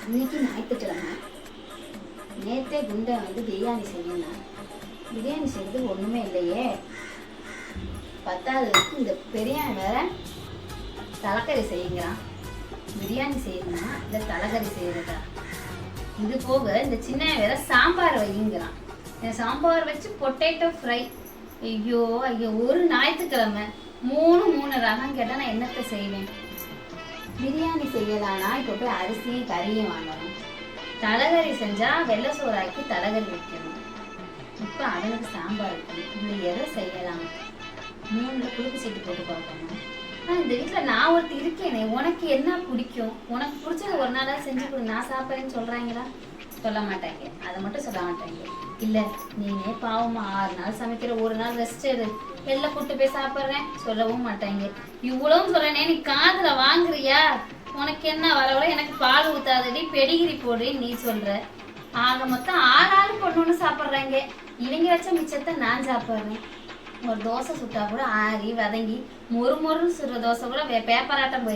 இன்னைக்கு ஞாயிற்றுக்கிழமை. நேற்றே குண்டை பிரியாணி செய்யணும். பிரியாணி செய்யறது ஒன்றுமே இல்லையே. பத்தாவதுக்கு இந்த பெரியான் வேற தலைக்கறி செய்யுங்கிறான். பிரியாணி செய்யணுமா இல்லை தலைக்கறி செய்யறதா? இது போக இந்த சின்ன வேற சாம்பார் வைங்கிறான். சாம்பார் வச்சு பொட்டேட்டோ ஃப்ரை. ஐயோ ஐயோ, ஒரு ஞாயிற்றுக்கிழமை மூணு ரகம் கேட்டால் நான் என்னத்தை செய்வேன்? பிரியாணி செய்யலான்னா இப்போ போய் அரிசியும் கறியும் வாங்கணும். தலைகறி செஞ்சா வெள்ளை சோறாக்கி தலைகறி வைக்கணும். இப்போ அவனுக்கு சாம்பார் வைக்கணும். இதில் எதை செய்யலாம்? 3 குழுக்கு சீட்டு போட்டு பார்க்கணும். ஆனால் இந்த வீட்டில் நான் ஒருத்தர் இருக்கேனே, உனக்கு என்ன பிடிக்கும்? உனக்கு பிடிச்சது ஒரு நாளாக செஞ்சு கொடு, நான் சாப்பிட்றேன்னு சொல்கிறாங்களா? சொல்ல மாட்டாங்க. அதை மட்டும் சொல்ல மாட்டாங்க. இல்லை நீனே பாவமா 6 நாள் சமைக்கிற, ஒரு நாள் ரெஸ்ட் எடு, வெளில கூட்டு போய் சாப்பிட்றேன் சொல்லவும் மாட்டாங்க. இவ்வளவும் சொல்கிறேனே, நீ காதில் வாங்குறியா? உனக்கு என்ன வர வர எனக்கு பால் ஊற்றாதடி, பெடிகிரி போடு நீ சொல்கிற. ஆக மொத்தம் 6 ஆள் பொண்ணுன்னு சாப்பிட்றாங்க. இவங்க வச்ச மிச்சத்தை நான் சாப்பிட்றேன். ஒரு தோசை சுட்டா கூட ஆறி வதங்கி மொறுன்னு சுடுற தோசை கூட பேப்பராட்டம் போய்